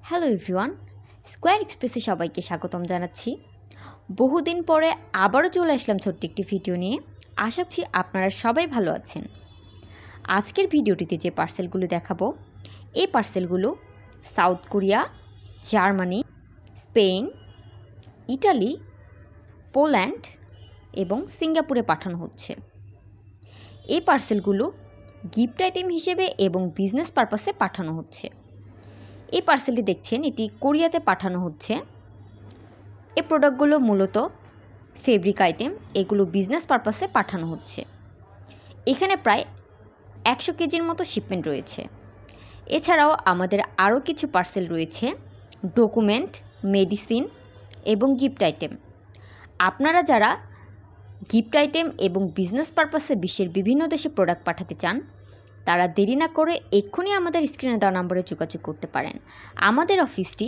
Hello everyone, square এক্সপ্রেসে সবাইকে স্বাগতম জানাচ্ছি। বহুদিন পরে আবারও চলে আসলাম ছোট্ট একটি ভিডিও নিয়ে। আশা করছি আপনারা সবাই ভালো আছেন। আজকের ভিডিওটিতে যে পার্সেলগুলো দেখাবো, এই পার্সেলগুলো South Korea, Germany, Spain, Italy, Poland এবং সিঙ্গাপুরে পাঠানো হচ্ছে। এই পার্সেলগুলো গিফট আইটেম হিসেবে এবং বিজনেস পারপাসে পাঠানো হচ্ছে। এই পার্সেলটি দেখছেন, এটি কোরিয়াতে পাঠানো হচ্ছে। এই প্রোডাক্টগুলো মূলত ফেব্রিক আইটেম, এগুলো বিজনেস পারপাসে পাঠানো হচ্ছে। এখানে প্রায় 100 কেজির মতো শিপমেন্ট রয়েছে। এছাড়াও আমাদের আরও কিছু পার্সেল রয়েছে, ডকুমেন্ট, মেডিসিন এবং গিফট আইটেম। আপনারা যারা গিফট আইটেম এবং বিজনেস পারপাসে বিশ্বের বিভিন্ন দেশে প্রোডাক্ট পাঠাতে চান, তারা দেরি না করে এক্ষুনি আমাদের স্ক্রিনে দেওয়া নম্বরে যোগাযোগ করতে পারেন। আমাদের অফিসটি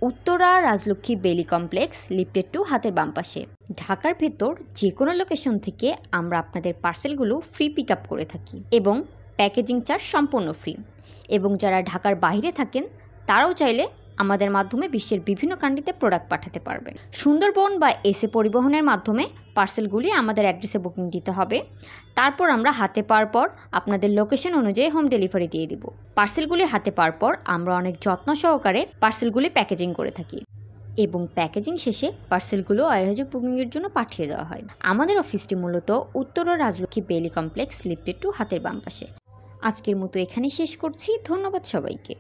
উত্তরা রাজলক্ষ্মী বেলি কমপ্লেক্স, লিফটেড 2, হাতের বাম পাশে। ঢাকার ভেতর যে কোনো লোকেশন থেকে আমরা আপনাদের পার্সেলগুলো ফ্রি পিক আপ করে থাকি এবং প্যাকেজিং চার্জ সম্পূর্ণ ফ্রি। এবং যারা ঢাকার বাইরে থাকেন, তারাও চাইলে আমাদের মাধ্যমে বিশ্বের বিভিন্ন কান্ট্রিতে প্রোডাক্ট পাঠাতে পারবেন। সুন্দরবন বা এসএ পরিবহনের মাধ্যমে পার্সেলগুলি আমাদের অ্যাড্রেসে বুকিং দিতে হবে। তারপর আমরা হাতে পাওয়ার পর আপনাদের লোকেশন অনুযায়ী হোম ডেলিভারি দিয়ে দিব। পার্সেলগুলি হাতে পাওয়ার পর আমরা অনেক যত্ন সহকারে পার্সেলগুলি প্যাকেজিং করে থাকি এবং প্যাকেজিং শেষে পার্সেলগুলো আয়োজক বুকিংয়ের জন্য পাঠিয়ে দেওয়া হয়। আমাদের অফিসটি মূলত উত্তরা রাজলক্ষ্মী বেলি কমপ্লেক্স, লিফটেড 2, হাতের বাম পাশে। আজকের মতো এখানেই শেষ করছি। ধন্যবাদ সবাইকে।